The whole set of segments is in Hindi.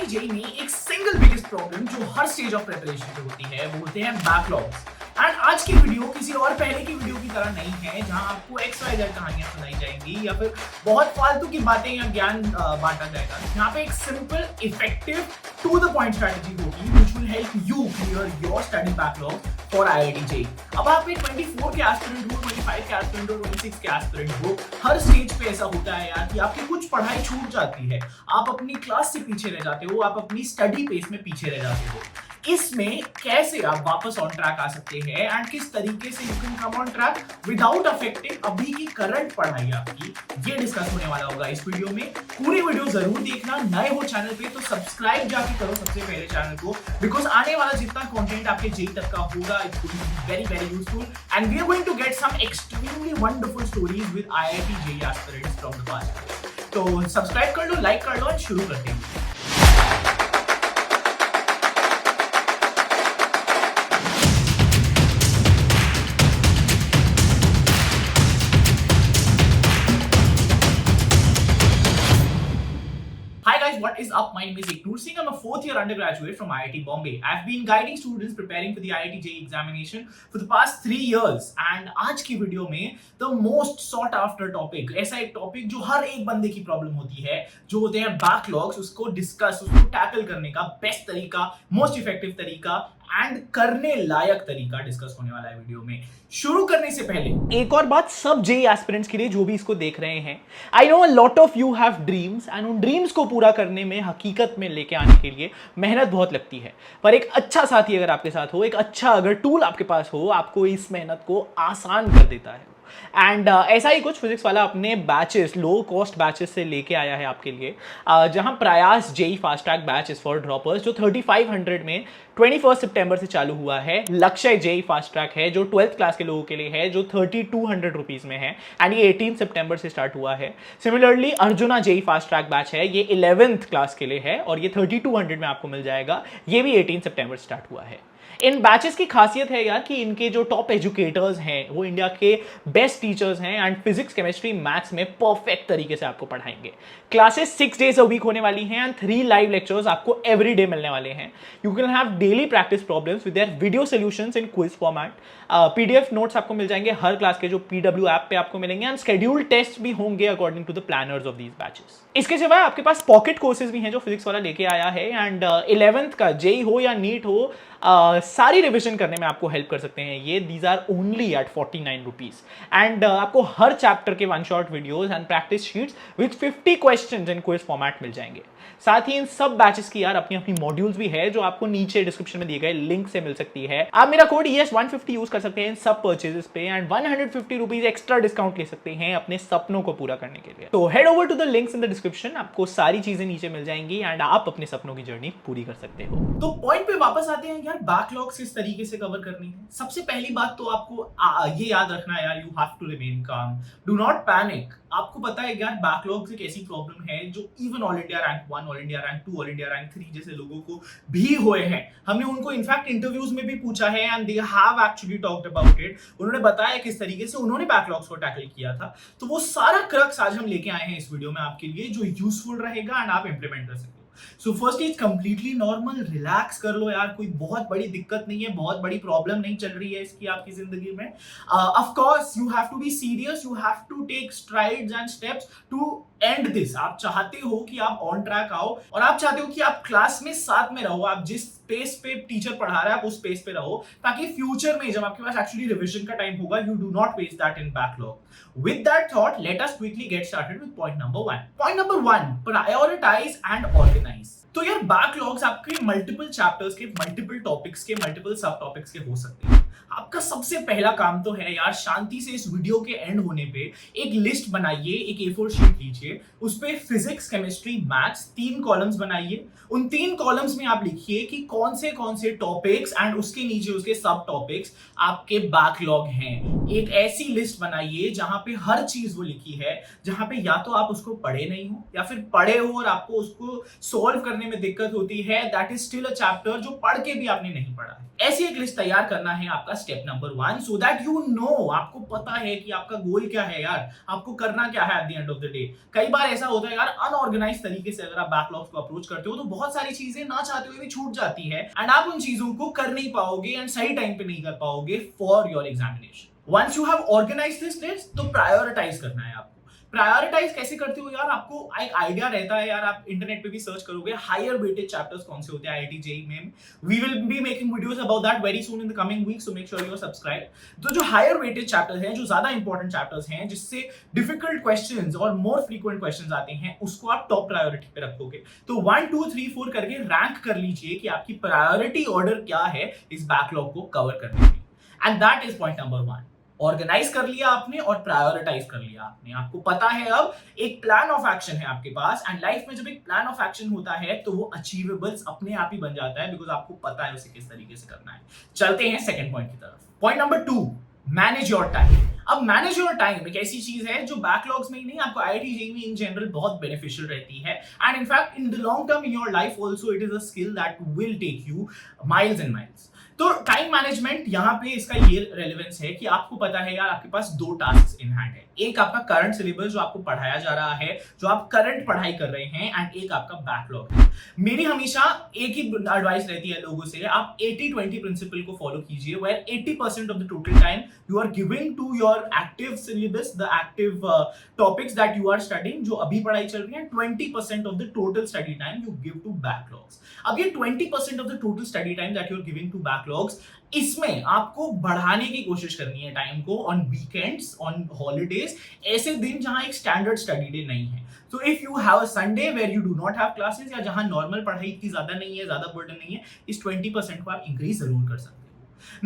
आईआईटी जेईई में एक सिंगल बिगेस्ट प्रॉब्लम जो हर स्टेज ऑफ प्रिपरेशन पे होती है वो होते हैं बैकलॉग्स। एंड आज की वीडियो किसी और पहले की वीडियो की तरह नहीं है जहां आपको XYZ कहानियां सुनाई जाएंगी या फिर बहुत फालतू की बातें या ज्ञान बांटा जाएगा। यहाँ पे एक simple effective to the point strategy होगी which will help you clear your study backlog for IIT JEE. अब आप एक 24 के एस्पिरेंट हो, 25 के एस्पिरेंट हो, 26 के एस्पिरेंट हो, हर स्टेज पे ऐसा होता है यार कि आपकी कुछ पढ़ाई छूट जाती है, आप अपनी क्लास से पीछे रह जाते हो, आप अपनी स्टडी पेस में पीछे रह जाते हो। इसमें कैसे आप वापस ऑन ट्रैक आ सकते हैं एंड किस तरीके से you can come on track without affecting अभी की करंट पढ़ाई आपकी, ये डिस्कस होने वाला होगा इस वीडियो में। पूरी वीडियो जरूर देखना। नए हो चैनल पे तो सब्सक्राइब जाके करो सबसे पहले चैनल को, बिकॉज आने वाला जितना कंटेंट आपके जेईई तक का होगा it's going to be very very useful and we are going to get some extremely wonderful stories with IIT JEE aspirants from the past. तो सब्सक्राइब कर लो, लाइक कर लो और शुरू करते हैं। Hi guys, what is up? My name is Eknoor Singh. I'm a fourth year undergraduate from IIT Bombay. I've been guiding students preparing for the IIT JEE examination for the past 3 years. And आज की वीडियो में the most sought after topic, ऐसा एक टॉपिक जो हर एक बंदे की प्रॉब्लम होती है, जो होते हैं बैकलॉग्स, उसको डिस्कस, उसको टैकल करने का बेस्ट तरीका, मोस्ट इफेक्टिव तरीका एंड करने लायक तरीका डिस्कस होने वाला है वीडियो में। शुरू करने से पहले एक और बात सब जेईई एस्पिरेंट्स के लिए जो भी इसको देख रहे हैं, I know a lot of you have dreams and उन ड्रीम्स को पूरा करने में, हकीकत में लेके आने के लिए मेहनत बहुत लगती है। पर एक अच्छा साथी अगर आपके साथ हो, एक अच्छा अगर टूल आपके पास हो, आपको इस मेहनत को आसान कर देता है। एंड ऐसा ही कुछ फिजिक्स वाला अपने बैचेस, लो कॉस्ट बैचेस से लेके आया है आपके लिए, जहां प्रयास JEE fast track batch is for droppers जो 3500 में 21 सितंबर से चालू हुआ है। लक्ष्य जेईई फास्ट ट्रैक है जो 12th क्लास के लोगों के लिए है, जो 3200 रुपीज में है एंड ये 18 सितंबर से स्टार्ट हुआ है। Similarly arjuna JEE fast track batch है, ये 11th क्लास के लिए है और ये 3200 में आपको मिल जाएगा, ये भी 18 सितंबर से स्टार्ट हुआ है। इन बैचेस की खासियत है यार कि इनके जो टॉप एजुकेटर्स हैं वो इंडिया के बेस्ट टीचर्स हैं एंड फिजिक्स, केमिस्ट्री, मैथ्स में परफेक्ट तरीके से आपको पढ़ाएंगे। क्लासेस 6 डेज अ वीक होने वाली हैं एंड 3 लाइव लेक्चर्स आपको एवरी डे मिलने वाले हैं। You can have daily practice problems with their video solutions in quiz format. PDF notes आपको मिल जाएंगे हर क्लास के, जो पीडब्ल्यू ऐप पे आपको मिलेंगे एंड शेड्यूल्ड टेस्ट भी होंगे according to the planners of these batches. इसके सिवाय आपके पास पॉकेट कोर्सेज भी हैं जो फिजिक्स वाला लेके आया है एंड 11th का जेईई हो या नीट हो, सारी रिविजन करने में आपको हेल्प कर सकते हैं ये। These are only at 49 rupees and आपको हर चैप्टर के 1 shot videos and practice sheets with 50 questions in quiz format मिल जाएंगे। साथ ही इन सब बैचेस की यार अपनी अपनी मॉड्यूल्स भी है जो आपको नीचे डिस्क्रिप्शन में दिए गए लिंक से मिल सकती है। आप मेरा कोड ES150 यूज कर सकते हैं इन सब परचेजेस पे एंड 150 रुपीज एक्स्ट्रा डिस्काउंट ले सकते हैं अपने सपनों को पूरा करने के लिए। तो head over to the links in the description, आपको सारी चीजें नीचे मिल जाएंगी एंड आप अपने सपनों की जर्नी पूरी कर सकते हो। तो पॉइंट पे वापस आते हैं यार, बैकलॉग्स किस तरीके से कवर करनी है। सबसे पहली बात तो आपको ये याद रखना है यार, you have to remain calm, do not panic. आपको पता है यार बैकलॉग्स एक ऐसी प्रॉब्लम है जो even all India rank 1, all India rank 2, all India rank 3 जैसे लोगों को भी हुए हैं। हमने उनको इनफैक्ट इंटरव्यूज में भी पूछा है and they have actually talked about it. उन्होंने बताया किस तरीके से उन्होंने बैकलॉग्स को टैकल किया था। तो वो सारा क्रक्स आज हम लेके आए हैं इस वीडियो में आपके लिए, जो यूजफुल रहेगा एंड आप इंप्लीमेंट कर सकते हो। So first is completely normal, relax कर लो यार, कोई बहुत बड़ी दिक्कत नहीं है, बहुत बड़ी प्रॉब्लम नहीं चल रही है इसकी आपकी जिंदगी में। Of course you have to be serious, you have to take strides and steps to end this. आप चाहते हो कि आप ऑन ट्रैक आओ और आप चाहते हो कि आप क्लास में साथ में रहो, आप जिस पेस पे टीचर पढ़ा रहा है आप उस पेस पे रहो, ताकि फ्यूचर में जब आपके पास एक्चुअली रिवीजन का टाइम होगा you do not waste that in backlog. With that thought, let us quickly get started with point number 1. Point number 1, prioritize and organize. तो यार बैकलॉग्स आपके मल्टीपल चैप्टर्स के, मल्टीपल टॉपिक्स के, मल्टीपल सब टॉपिक्स के हो सकते हैं। आपका सबसे पहला काम तो है यार, शांति से इस वीडियो के एंड होने पे एक लिस्ट बनाइए, एक A4 शीट लीजिए, उस पे फिजिक्स, केमिस्ट्री, मैथ्स 3 कॉलम्स बनाइए। उन 3 कॉलम्स में आप लिखिए कि कौन से टॉपिक्स एंड उसके नीचे उसके सब टॉपिक्स आपके बैकलॉग हैं। एक ऐसी लिस्ट बनाइए जहां पे हर चीज वो लिखी है, जहां पे या तो आप उसको पढ़े नहीं हो या फिर पढ़े हो और आपको उसको सॉल्व करने में दिक्कत होती है, that is still a chapter जो पढ़ के भी आपने नहीं पढ़ा है। ऐसी एक लिस्ट तैयार करना है आपका step number 1, so that you know, आपको पता है कि आपका गोल क्या है यार, आपको करना क्या है at the end of the day. कई बार ऐसा होता है यार, अनऑर्गेनाइज तरीके से अगर आप बैकलॉग्स को अप्रोच करते हो तो बहुत सारी चीजें ना चाहते हुए भी छूट जाती है एंड आप उन चीजों को कर नहीं पाओगे एंड सही टाइम पे नहीं कर पाओगे for your examination. Once you have organise this list, तो प्रायोरिटाइज करना है आपको। प्रायोरिटाइज कैसे करते हो यार, आपको एक आइडिया रहता है यार, आप इंटरनेट पे भी सर्च करोगे हायर वेटेड चैप्टर्स कौन से होते हैं आईआईटी जेईई में। We will be making videos about that very soon in the coming weeks, so make sure you are subscribe. तो जो हायर वेटेड चैप्टर्स हैं, जो ज्यादा इंपॉर्टेंट चैप्टर्स हैं, जिससे डिफिकल्ट क्वेश्चंस और मोर फ्रीक्वेंट क्वेश्चंस आते हैं, उसको आप टॉप प्रायोरिटी पे रखोगे। तो 1 2 3 4 करके रैंक कर लीजिए कि आपकी प्रायोरिटी ऑर्डर क्या है इस बैकलॉग को कवर करने में। And that is point number 1। Organise कर लिया आपने और प्रायोरिटाइज कर लिया आपने, आपको पता है अब एक प्लान ऑफ एक्शन है आपके पास। एंड लाइफ में जब एक प्लान ऑफ एक्शन होता है तो वो अचीवेबल्स अपने आप ही बन जाता है, बिकॉज आपको पता है उसे किस तरीके से करना है। चलते हैं सेकंड पॉइंट की तरफ। Point number 2, manage your time. अब मैनेज योर टाइम एक ऐसी चीज है जो बैकलॉग्स में ही नहीं, आपको आईआईटी जेईई में इन जनरल बहुत बेनिफिशियल रहती है and in fact in the long term in your life also it is a skill that will take you miles and miles. तो टाइम मैनेजमेंट यहाँ पे इसका ये रेलेवेंस है कि आपको पता है यार, आपके पास 2 टास्क इन हैंड है। एक आपका करंट सिलेबस जो आपको पढ़ाया जा रहा है, जो आप करंट पढ़ाई कर रहे हैं, एंड एक आपका बैकलॉग है। मेरी हमेशा एक ही एडवाइस रहती है लोगों से, आप 80-20 प्रिंसिपल को फॉलो कीजिए, where 80% of the total time you are giving to your active syllabus, the active topics that you are studying, जो अभी पढ़ाई चल रही है। 20% of the total study time you give to backlogs. अब ये 20% of the total study time that you are giving to backlogs, इसमें आपको बढ़ाने की कोशिश करनी है टाइम को ऑन वीकेंड्स, ऑन हॉलीडेज, ऐसे दिन जहां एक स्टैंडर्ड स्टडी डे नहीं है। So if you have a Sunday where you do not have classes, या जहां नॉर्मल पढ़ाई इतनी ज्यादा नहीं है, ज्यादा बर्डन नहीं है, इस 20% को आप इंक्रीज जरूर कर सकते हो।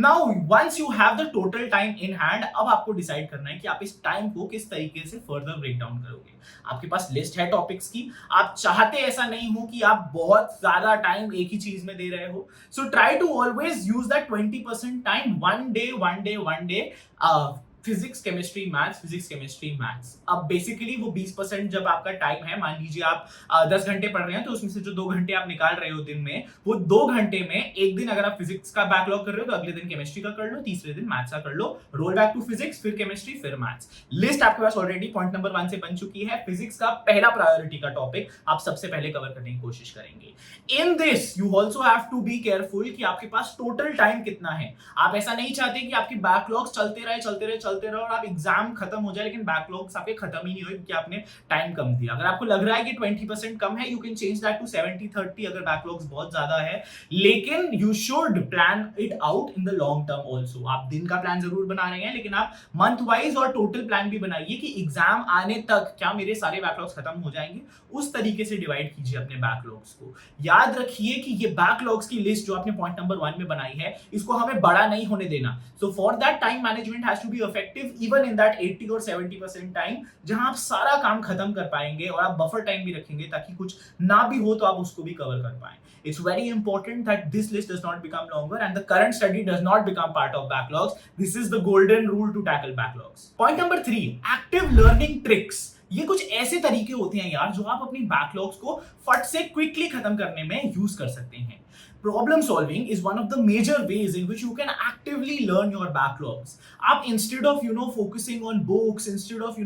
Now once you have the total time in hand, अब आपको डिसाइड करना है कि आप इस टाइम को किस तरीके से फर्दर ब्रेक डाउन करोगे। आपके पास लिस्ट है टॉपिक्स की, आप चाहते ऐसा नहीं हो कि आप बहुत ज्यादा टाइम एक ही चीज में दे रहे हो। So try to always use that 20% time, one day physics chemistry maths, physics chemistry maths. अब बेसिकली वो 20% जब आपका टाइम है, मान लीजिए आप 10 घंटे पढ़ रहे हैं, तो उसमें से जो 2 घंटे आप निकाल रहे हो दिन में, वो 2 घंटे में एक दिन अगर आप फिजिक्स का बैकलॉग कर रहे हो तो अगले दिन केमिस्ट्री का कर लो, तीसरे दिन मैथ्स का कर लो, रोल बैक टू फिजिक्स, फिर केमिस्ट्री, फिर मैथ्स। लिस्ट आपके पास ऑलरेडी पॉइंट नंबर 1 से बन चुकी है। फिजिक्स का पहला प्रायोरिटी का टॉपिक आप सबसे पहले कवर करने की कोशिश करेंगे। In this you also have to be careful कि आपके पास टोटल टाइम कितना है। आप ऐसा नहीं चाहते कि आपकी बैकलॉग्स चलते रहे और आप एग्जाम खत्म हो जाए लेकिन बैकलॉग्स आपके खत्म ही नहीं हुए क्योंकि आपने टाइम कम दिया। अगर आपको लग रहा है कि 20% कम है, you can change that to 70-30 अगर बैकलॉग्स बहुत ज्यादा है, लेकिन you should plan it out in the long term also. आप दिन का प्लान जरूर बना रहे हैं, लेकिन आप मंथ वाइज और टोटल प्लान भी बनाइए कि एग्जाम आने तक क्या मेरे सारे बैकलॉग्स खत्म हो जाएंगे। उस तरीके से डिवाइड कीजिए अपने बैकलॉग्स को। याद रखिए कि ये बैकलॉग्स की लिस्ट जो आपने पॉइंट नंबर 1 में बनाई है, इसको हमें बड़ा नहीं होने देना। So for that time management has to be effective even in that 80 और 70% टाइम, जहां आप सारा काम खत्म कर पाएंगे और आप बफर टाइम भी रखेंगे ताकि कुछ ना भी हो तो आप उसको भी कवर कर पाएं। It's very important that this list does not become longer and the current study does not become part of backlogs. This is the golden rule to tackle backlogs. Point number 3, active learning tricks. ये कुछ ऐसे तरीके होते हैं यार जो आप अपनी बैकलॉग्स को फट से क्विकली खत्म करने में यूज कर सकते हैं। Problem solving is one of the major ways in which you can actively learn your backlogs. आप instead of focusing on books, instead of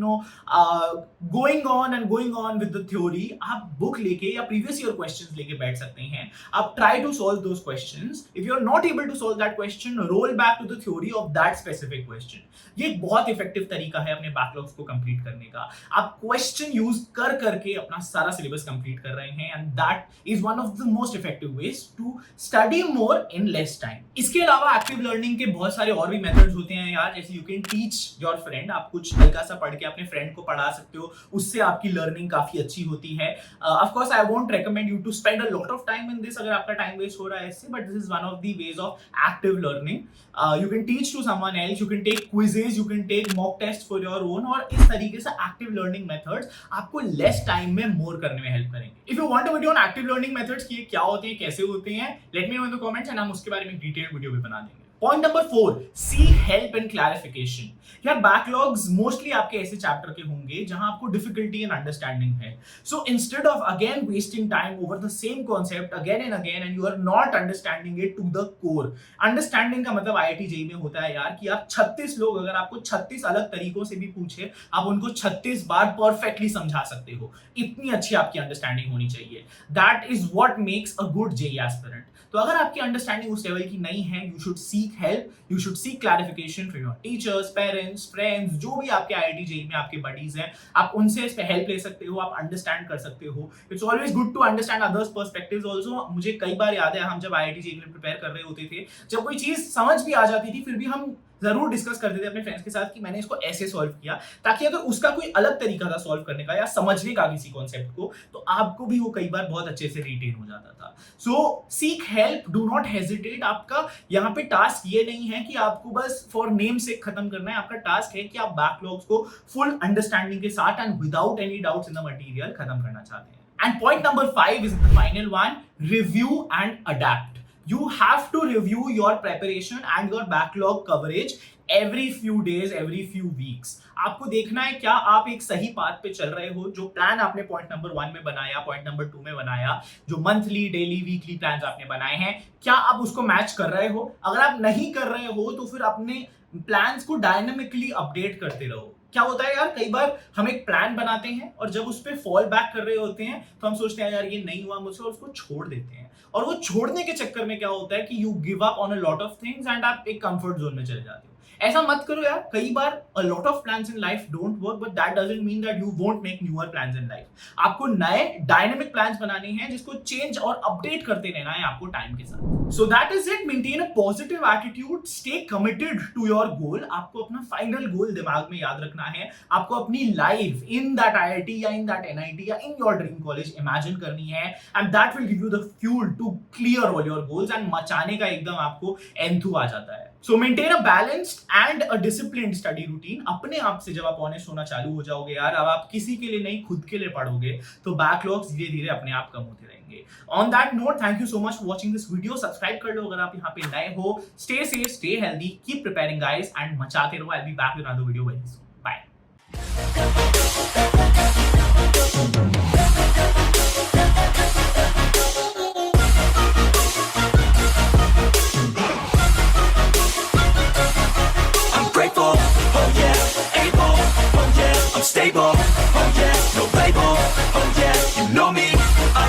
going on with the theory, आप book लेके या previous year questions लेके बैठ सकते हैं। आप try to solve those questions. If you are not able to solve that question, roll back to the theory of that specific question. ये एक बहुत इफेक्टिव तरीका है अपने बैकलॉग्स को कंप्लीट करने का। आप क्वेश्चन यूज कर करके अपना सारा सिलेबस कंप्लीट कर रहे हैं, and that is one of the most effective ways to study more in less time. इसके अलावा एक्टिव लर्निंग के बहुत सारे और भी मेथड्स होते हैं यार, जैसे you can teach your friend. आप कुछ हल्का सा पढ़ के अपने फ्रेंड को पढ़ा सकते हो, उससे आपकी लर्निंग काफी अच्छी होती है। Of course I won't recommend you to spend a lot of time in this अगर आपका टाइम वेस्ट हो रहा है इससे, but this is one of the ways of active learning. You can teach to someone else, you can take quizzes, you can take mock test for your own, और इस तरीके से एक्टिव लर्निंग मेथड्स आपको लेस टाइम में मोर करने में हेल्प करेंगे। If you want a video on active learning methods कि क्या होते हैं, कैसे होते हैं, let me know in the comments and हम उसके बारे में डिटेल्ड वीडियो भी बना देंगे। Point number 4, seek help and clarification. यार बैकलॉग्स मोस्टली आपके ऐसे चैप्टर के होंगे जहां आपको डिफिकल्टी इन अंडरस्टैंडिंग है। So instead of again wasting time over the same concept again and again and you are not understanding it to the core. Understanding का मतलब IIT JEE में होता है यार कि आप 36 लोग अगर आपको 36 अलग तरीकों से भी पूछे, आप उनको 36 बार परफेक्टली समझा सकते हो। इतनी अच्छी आपकी अंडरस्टैंडिंग होनी चाहिए। That is what makes a good JEE aspirant. तो अगर आपकी अंडरस्टैंडिंग उस लेवल की नहीं है, you should seek help, you should seek clarification from your teachers, parents, friends, जो भी आपके IIT JEE में आपके बडीज हैं, आप उनसे इस पे हेल्प ले सकते हो, आप अंडरस्टैंड कर सकते हो। It's always good to understand others perspectives also. मुझे कई बार याद है, हम जब IIT JEE के लिए प्रिपेयर कर रहे होते थे, जब कोई चीज समझ भी आ जाती थी, फिर भी हम जरूर डिस्कस करते थे अपने फ्रेंड्स के साथ कि मैंने इसको ऐसे सॉल्व किया, ताकि अगर उसका कोई अलग तरीका था सॉल्व करने का या समझने का किसी कॉन्सेप्ट को, तो आपको भी वो कई बार बहुत अच्छे से रिटेन हो जाता था। So seek help, do not hesitate. आपका यहाँ पे टास्क ये नहीं है कि आपको बस फॉर नेम से खत्म करना है। आपका टास्क है कि आप बैकलॉग्स को फुल अंडरस्टैंडिंग के साथ and without any doubts in the material खत्म करना चाहते हैं। And point number 5 is the final one, review and adapt. You have to review your preparation and your backlog coverage every few days, every few weeks. आपको देखना है क्या आप एक सही पाथ पे चल रहे हो। जो प्लान आपने पॉइंट नंबर 1 में बनाया, पॉइंट नंबर 2 में बनाया, जो मंथली, डेली, वीकली प्लान्स आपने बनाए हैं, क्या आप उसको मैच कर रहे हो? अगर आप नहीं कर रहे हो तो फिर अपने प्लान्स को डायनामिकली अपडेट करते रहो। क्या होता है यार, कई बार हम एक प्लान बनाते हैं और जब उस पर फॉल बैक कर रहे होते हैं तो हम सोचते हैं यार ये नहीं हुआ मुझसे, और उसको छोड़ देते हैं। और वो छोड़ने के चक्कर में क्या होता है कि you give up on a lot of things and आप एक कंफर्ट जोन में चले जाते हो। ऐसा मत करो यार। कई बार a lot of plans in life don't work, but that doesn't mean that you won't make newer plans in life. आपको नए डायनामिक प्लान्स बनाने हैं जिसको चेंज और अपडेट करते रहना है आपको टाइम के साथ। So that is it. Maintain a positive attitude, stay committed to your goal. आपको अपना फाइनल गोल दिमाग में याद रखना है। आपको अपनी लाइफ इन दैट IIT या इन दैट NIT या in your dream college imagine करनी है, and that will give you the fuel to clear all your goals and मचाने का एकदम आपको एंथू आ जाता है। So maintain a balanced and a disciplined study routine. अपने आप से जब आप ऑनेस्ट होना चालू हो जाओगे यार, अब आप किसी के लिए नहीं खुद के लिए पढ़ोगे, तो बैकलॉग्स धीरे धीरे अपने आप कम होते रहेंगे। On that note, thank you so much for watching this video. Subscribe कर लो अगर आप यहाँ पे नए हो। Stay safe, stay healthy, keep preparing guys and मचाते रहो। I will be back with another video very soon. Bye.